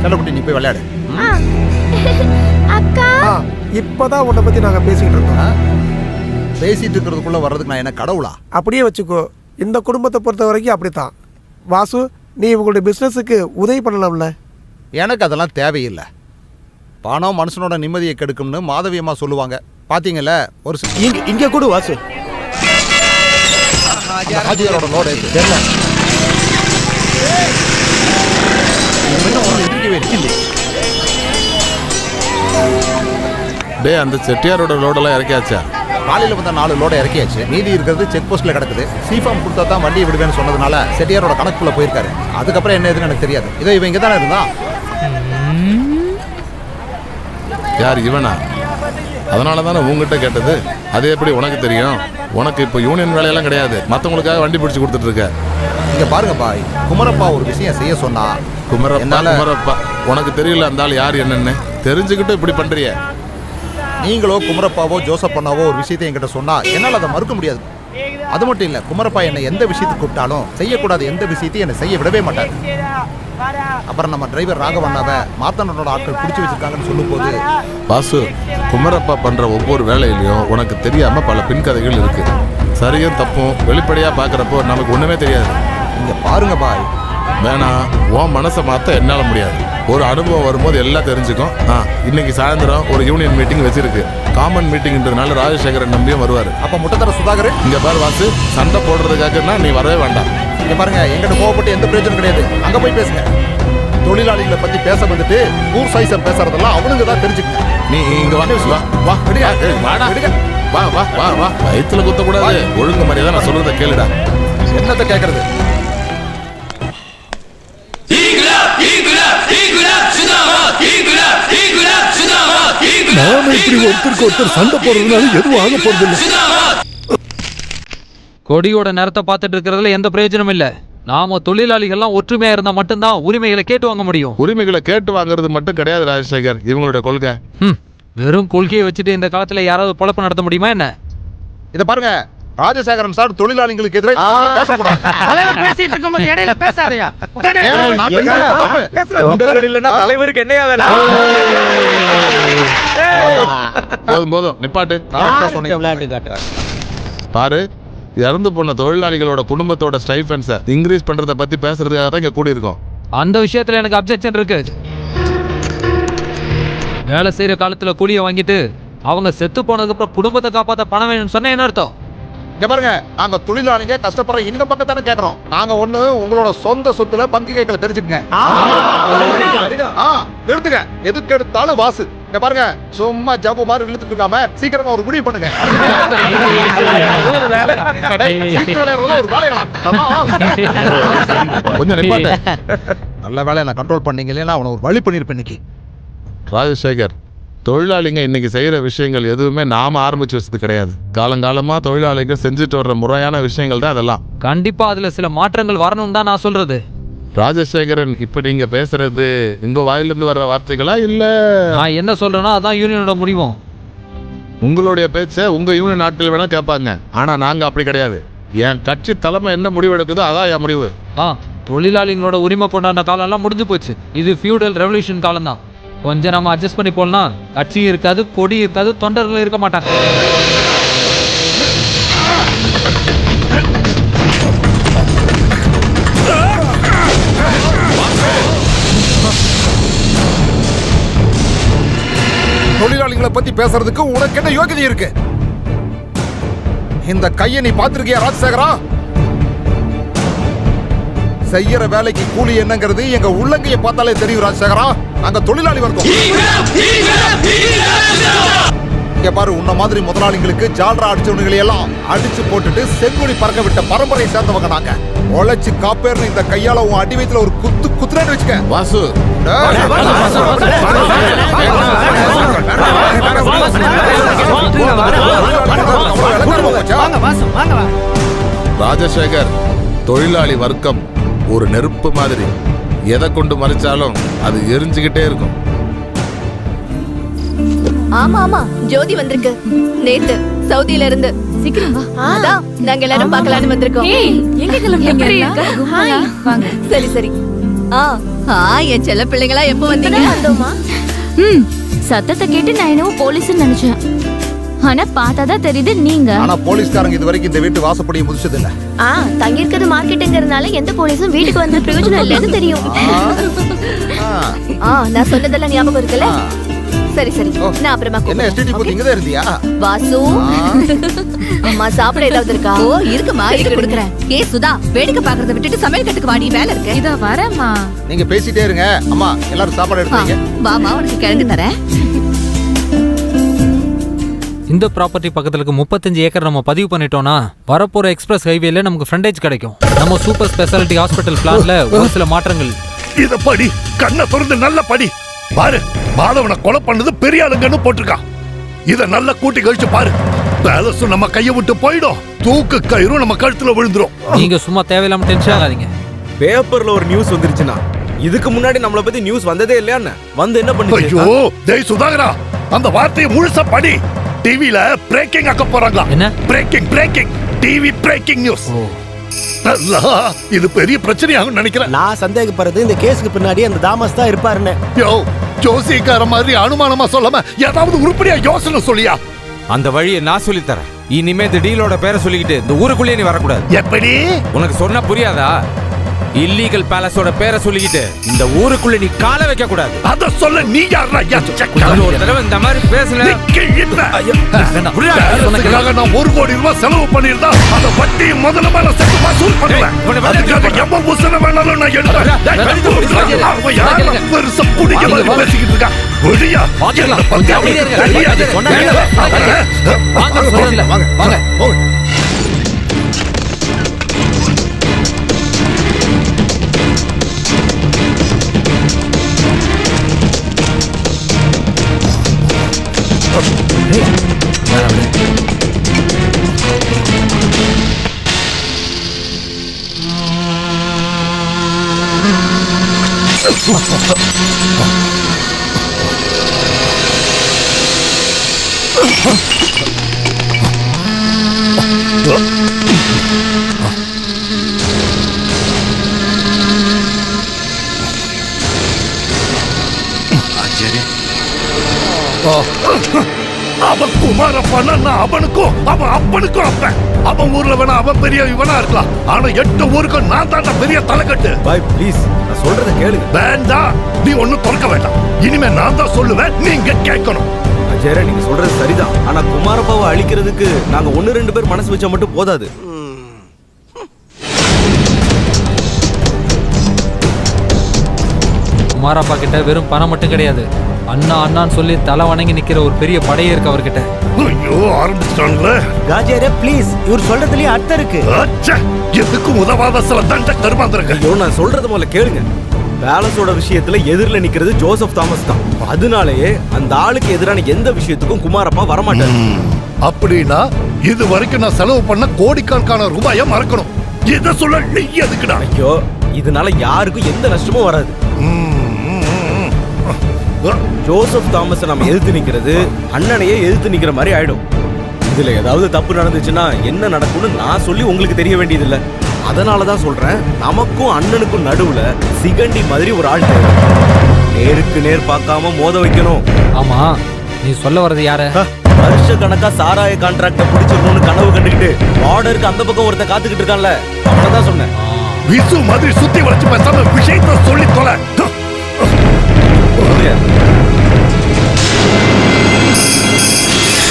செல்லக்குட்டி நீ போய் விளையாடு. அக்கா இப்பதான் உன்னை பத்தி நாங்க பேசிக்கிட்டு இருக்கோம். பேசிட்டு இருக்கிறதுக்குள்ள வர்றதுக்கு நான் என்ன கடவுளா? அப்படியே வச்சுக்கோ. இந்த குடும்பத்தை பொறுத்த வரைக்கும் அப்படித்தான். வாசு, நீ உங்களுடைய பிசினஸுக்கு உதவி பண்ணலாம்ல? எனக்கு அதெல்லாம் தேவையில்லை. பணம் மனுஷனோட நிம்மதியை கெடுக்கும்னு மாதவியம்மா சொல்லுவாங்க. பாத்தீங்கல்ல, ஒரு இங்க கூட வாசு ஹாஜியாரோட லோடு தெரியல. டே, அந்த செட்டியாரோட லோடெல்லாம் இறக்கியாச்சா? காலையில் வந்த 4 லோட இறக்கியாச்சு. மீதி இருக்கிறது செக் போஸ்ட்ல கிடக்குது. சீஃபார்ம் கொடுத்தா தான் வண்டியை விடுவேன்னு சொன்னதுனால செட்டியாரோட கணக்குள்ள போயிருக்காரு. அதுக்கப்புறம் என்ன எதுன்னு எனக்கு தெரியாது. இதோ இவன் இங்கே தானே இருந்தான். யார் இவனா? அதனால தானே உங்ககிட்ட கேட்டது. அது எப்படி உனக்கு தெரியும்? உனக்கு இப்போ யூனியன் வேலையெல்லாம் கிடையாது. மற்றவங்களுக்காக வண்டி பிடிச்சி கொடுத்துட்டு இருக்க. இங்க பாருங்க பாய், குமரப்பா ஒரு விஷயம் செய்ய சொன்னா. குமரப்பா உனக்கு தெரியல அந்த ஆள் யார் என்னன்னு தெரிஞ்சுக்கிட்டு இப்படி பண்றிய? நீங்களோ குமரப்பாவோ ஜோசப் அண்ணாவோ ஒரு விஷயத்தை என்கிட்ட சொன்னா என்னால் அதை மறுக்க முடியாது. அது மட்டும் இல்லை, குமரப்பா என்னை எந்த விஷயத்துக்கு கூப்பிட்டாலும் செய்யக்கூடாது எந்த விஷயத்தையும் என்னை செய்ய விடவே மாட்டார். அப்புறம் நம்ம டிரைவர் ராகவண்ணாவை மாத்தனோட ஆட்கள் பிடிச்சி வச்சிருக்காங்கன்னு சொல்லும் போது, வாசு, குமரப்பா பண்ற ஒவ்வொரு வேலையிலையும் உனக்கு தெரியாம பல பின்கதைகள் இருக்கு. சரியும் தப்பும் வெளிப்படையா பாக்குறப்போ நமக்கு ஒண்ணுமே தெரியாது. இங்க பாருங்க பாய், வேணாம், உன் மனசை மாத்த என்னால முடியாது. ஒரு அனுபவம் வரும்போது எல்லாம் தெரிஞ்சுக்கும். இன்னைக்கு சாயந்தரம் ஒரு யூனியன் மீட்டிங் வச்சிருக்கு. காமன் மீட்டிங்ன்றதுனால ராஜசேகரன் நம்பியும் வருவாரு. அப்ப முட்டத்தர சுதாகர் இங்க பாரு வாசு, சண்டை போடுறதுக்காக நீ வரவே வேண்டாம். இங்க பாருங்க, எங்கிட்ட கோவப்பட்டு எந்த பிரயோஜனம் கிடையாது. அங்க போய் பேசுங்க. தொழிலாளிகளை பத்தி பேச வந்துட்டு ஊர் சைசம் பேசுறதெல்லாம் அவனுங்க தான் தெரிஞ்சுக்கங்க. நீ இங்க வா, வயிற்றுல குத்த கூடாது. ஒழுங்கு மாதிரியா நான் சொல்றத கேளுடா. என்னத்தை கேட்கறது? நாம இப்படி ஒருத்தருக்கு ஒருத்தர் சண்டை போடுறதுனால எதுவும் ஆக போறது இல்லை. கொடியோட நேரத்தை பார்த்துட்டு இருக்கிறதுல எந்த பிரயோஜனம் இல்ல. நாம தொழிலாளிகள்லாம் ஒற்றுமையா இருந்தா மட்டும்தான் உரிமைகளை கேட்டு வாங்க முடியும். உரிமைகளை கேட்டு வாங்குறது மட்டும் கிடையாது ராஜசேகர், இவங்களுடைய கொள்கை. வெறும் கொள்கையை வச்சுட்டு இந்த காலத்துல யாராவது பொழப்பு நடத்த முடியுமா என்ன? இத பாருங்க, ராஜசேகரன் சார் தொழிலாளிகளுக்கு எதிராக பேசக்கூடாது. பேசிட்டு இருக்கும்போது இடையில பேசாதயா. தலைவருக்கு என்னையா வேலை? போதும் நிப்பாட்டு. பாரு, இறந்து போன தொழிலாளிகளோட குடும்பத்தோட ஸ்டைஃபன்ஸை இன்க்ரீஸ் பண்றத பத்தி பேசுறதுக்காக தான் இங்க கூடி இருக்கோம். அந்த விஷயத்துல எனக்கு அப்ஜெக்ஷன் இருக்கு. வேலை செய்யற காலத்துல கூலியை வாங்கிட்டு அவங்க செத்து போனதுக்கு அப்புறம் குடும்பத்தை காப்பாத்த பணம் வேணும்னு சொன்ன என்ன அர்த்தம்? இங்க பாருங்க, நாங்க தொழிலாளிங்க கஷ்டப்படுற இந்த பக்கம் தானே கேட்கறோம். நாங்க ஒண்ணு உங்களோட சொந்த சொத்துல பங்கு கேட்கல, தெரிஞ்சுக்கங்க. நிறுத்துங்க, எதுக்கு எடுத்தாலும் வாசு. இங்க பாருங்க, சும்மா ஜம்பு மாதிரி இழுத்துட்டு இருக்காம சீக்கிரமா ஒரு முடிவு பண்ணுங்க. கொஞ்சம் நிப்பாட்டு. நல்ல வேலையை நான் கண்ட்ரோல் பண்ணீங்க, இல்லைன்னா அவனை ஒரு வழி பண்ணிருப்பேன் இன்னைக்கு. ராஜசேகர், தொழிலாளிங்க இன்னைக்கு செய்யற விஷயங்கள் எதுவுமே நாம ஆரம்பிச்சு வச்சது கிடையாது. காலங்காலமா தொழிலாளிகள் செஞ்சுட்டு வர்ற முறையான விஷயங்கள் தான் அதெல்லாம். கண்டிப்பா அதுல சில மாற்றங்கள் வரணும் தான் நான் சொல்றது. ராஜசேகரன், இப்ப நீங்க பேசுறது உங்க வாயிலிருந்து வர்ற வார்த்தைகளா இல்ல நான் என்ன சொல்றேன்னா அதான் யூனியனோட முடிவும். உங்களுடைய பேச்ச உங்க யூனியன் நாட்டில் வேணா கேட்பாங்க, ஆனா நாங்க அப்படி கிடையாது. என் கட்சி தலைமை என்ன முடிவு எடுக்குதோ அதான் என் முடிவு. தொழிலாளிகளோட உரிமை கொண்டாடின காலம் எல்லாம் முடிஞ்சு போச்சு. இது ஃபியூடல் ரெவல்யூஷன் காலம் தான். கொஞ்சம் நம்ம அட்ஜஸ்ட் பண்ணி போடலாம். கட்சி இருக்காது, கொடி இருக்காது, தொண்டர்கள் இருக்க மாட்டாங்க. தொழிலாளிகளை பத்தி பேசுறதுக்கு உனக்கு என்ன யோகிதை இருக்கு? இந்த கையை நீ பார்த்திருக்கியா ராஜசேகரா? செய்யற வேலைக்கு கூலி என்னங்கிறது எங்க உள்ளங்கையை பார்த்தாலே தெரியும் ராஜசேகரா. நாங்க தொழிலாளி வர்க்கம். இங்க பாரு, உன்ன மாதிரி முதலாளிகளுக்கு ஜால்ரா அடிச்சவனுங்களை எல்லாம் அடிச்சு போட்டுட்டு செங்குடி பறக்க விட்ட பரம்பரையை சேர்ந்தவங்க நாங்க. உழைச்சு காப்பேர்னு இந்த கையால உன் அடி வயித்துல ஒரு குத்துறேன்னு வச்சுக்க. வாசு, ராஜசேகர், தொழிலாளி வர்க்கம் ஒரு நெருப்பு மாதிரி. எதை கொண்டு மறைச்சாலும் அது எரிஞ்சுக்கிட்டே இருக்கும். ஆமா ஆமா, ஜோதி வந்திருக்கு நேத்து சவுதியில இருந்து. சீக்கிரம் வா, அதான் நாங்க எல்லாரும் பார்க்கலாம்னு வந்திருக்கோம். எங்க கிளம்புறீங்க? சரி சரி. என் செல்ல பிள்ளைங்களா எப்போ வந்தீங்க? வந்தோமா? சத்தத்தை கேட்டு நான் என்னவோ போலீஸ்னு நினைச்சேன். ஆனா பார்த்தாதான் தெரியுது நீங்க. ஆனா போலீஸ்காரங்க இது வரைக்கும் இந்த வீட்டு வாசப்படியை முடிச்சது இல்ல. தங்கி இருக்கிறது மார்க்கெட்டுங்கிறதுனால எந்த போலீஸும் வீட்டுக்கு வந்த பிரயோஜனம் இல்லைன்னு தெரியும். நான் சொன்னதெல்லாம் ஞாபகம் இருக்குல்ல? சரி சரி, நான் அப்புறமா என்ன எஸ்டிடி பூத் இங்க தான் இருந்தியா? வாசு, அம்மா சாப்பிட ஏதாவது இருக்கா? இருக்குமா, இருக்கு கொடுக்குறேன். சுதா, வேடிக்கை பாக்குறத விட்டுட்டு சமையல் கட்டுக்கு வாடி, வேலை இருக்கு. இதோ வரேம்மா. நீங்க பேசிட்டே இருங்க. அம்மா எல்லாரும் சாப்பாடு எடுத்துங்க. வாமா, உனக்கு கிழங்கு தரேன். இந்த ப்ராப்பர்ட்டி பக்கத்துல இருக்க 35 ஏக்கர் நம்ம பதிவு பண்ணிட்டோம்னா வரப்போற எக்ஸ்பிரஸ் ஹைவேல நமக்கு ஃப்ரண்டேஜ் கிடைக்கும். நம்ம சூப்பர் ஸ்பெஷாலிட்டி ஹாஸ்பிட்டல் பிளான்ல ஒரு சில மாற்றங்கள். இத படி, கண்ணை திறந்து நல்ல படி. பாரு, மாதவனை கொலை பண்ணது பெரிய ஆளுங்கன்னு போட்டிருக்கான். இத நல்லா கூட்டி கழிச்சு பாரு. பேலஸும் நம்ம கையை விட்டு போயிடும், தூக்கு கயிறும் நம்ம கழுத்துல விழுந்துரும். நீங்க சும்மா தேவையில்லாம டென்ஷன் ஆகாதீங்க. பேப்பர்ல ஒரு நியூஸ் வந்துருச்சுன்னா இதுக்கு முன்னாடி நம்மள பத்தி நியூஸ் வந்ததே இல்லையான்னு வந்து என்ன பண்ணுச்சு? ஐயோ டேய் சுதாகரா, அந்த வார்த்தையை முழுசா படி. டிவில பிரேக்கிங் ஆக்க போறாங்க. என்ன? Breaking breaking TV breaking news. இது பெரிய பிரச்சனையாகும் நினைக்கிறேன். நான் சந்தேகப்படுறது இந்த கேஸுக்கு பின்னாடி அந்த தாமஸ் தான் இருப்பாருன்னு. யோ, ஜோசிக்கார மாதிரி அனுமானமா சொல்லாம ஏதாவது உருப்படியா யோசனை சொல்லியா? அந்த வழியை நான் சொல்லி தரேன். இனிமே இந்த டீலோட பேரை சொல்லிக்கிட்டு இந்த ஊருக்குள்ளே நீ வரக்கூடாது. எப்படி? உனக்கு சொன்னா புரியாதா? இல்லீகல் பேலஸோட பேரை சொல்லிக்கிட்டு இந்த ஊருக்குள்ள நீ கால வைக்க கூடாது. அத சொல்ல நீ யாரா? ஒரு தடவை இந்த மாதிரி பேசல. நான் 1 கோடி ரூபாய் செலவு பண்ணிருந்தா அந்த வட்டி முதல்ல மேல சேர்த்து வசூல் பண்ணுவேன். அதுக்காக எவ்வளவு உசன வேணாலும் நான் எடுப்பேன். பெருசா புடிக்க மாதிரி பேசிக்கிட்டு இருக்கா. ஒழியா அவன் குமாரப்பனா, நான் அவனுக்கும் அவன் அப்பனுக்கும் அப்பன். அவன் ஊர்ல வேணா அவன் பெரிய இவனா இருக்கலாம், ஆனா 8 ஊருக்கும் நான் தாண்டா பெரிய தலைக்கட்டு. பாய் ப்ளீஸ், நான் சொல்றத கேளுங்க. வேண்டாம், நீ ஒண்ணும் திறக்க வேண்டாம். இனிமே நான் தான் சொல்லுவேன், நீங்க கேட்கணும். அஜயரா, நீங்க சொல்றது சரிதான். ஆனா குமாரப்பாவை அழிக்கிறதுக்கு நாங்க 1-2 பேர் மனசு வச்சா மட்டும் போதாது. குமாரப்பா கிட்ட வெறும் பணம் மட்டும் கிடையாது, அண்ணா அண்ணான்னு சொல்லி தலை வணங்கி நிக்கிற ஒரு பெரிய படையே இருக்கு அவர்கிட்ட. ஐயோ, ஆரம்பிச்சிட்டாங்களே. காஜியாரே ப்ளீஸ், இவர் சொல்றதுலயே அர்த்தம் இருக்கு. அச்சா, எதுக்கும் உதவாத சில தண்ட கருமாந்திரங்க. ஐயோ, நான் சொல்றது முதல்ல கேளுங்க. பேலஸோட விஷயத்துல எதிரில நிக்கிறது ஜோசப் தாமஸ் தான். அதனாலேயே அந்த ஆளுக்கு எதிரான எந்த விஷயத்துக்கும் குமாரப்பா வரமாட்டாரு. அப்படின்னா இது வரைக்கும் நான் செலவு பண்ண கோடிக்கணக்கான ரூபாயை மறக்கணும். இத சொல்ல நீ எதுக்குடா? ஐயோ, இதனால யாருக்கும் எந்த நஷ்டமும் வராது. ஜோசப் தாமஸ் நம்ம எதிர்த்து நிக்கிறது அண்ணனையே எதிர்த்து நிக்கிற மாதிரி ஆயிடும். இதுல ஏதாவது தப்பு நடந்துச்சுன்னா என்ன நடக்கும்னு நான் சொல்லி உங்களுக்கு தெரிய வேண்டியதில்லை. அதனாலதான் சொல்றேன், நமக்கும் அண்ணனுக்கும் நடுவுல சிகண்டி மாதிரி ஒரு ஆள் தேவை. நேருக்கு நேர் பார்க்காம மோத வைக்கணும். ஆமா, நீ சொல்ல வர்றது யார? வருஷ கணக்கா சாராய கான்ட்ராக்ட பிடிச்சிடணும்னு கனவு கண்டுகிட்டு பார்டருக்கு அந்த பக்கம் ஒருத்த காத்துக்கிட்டு இருக்கான்ல, அவனதான் சொன்னேன். விசு மாதிரி சுத்தி வளைச்சு பேசாம விஷயத்த சொல்லி தொலை.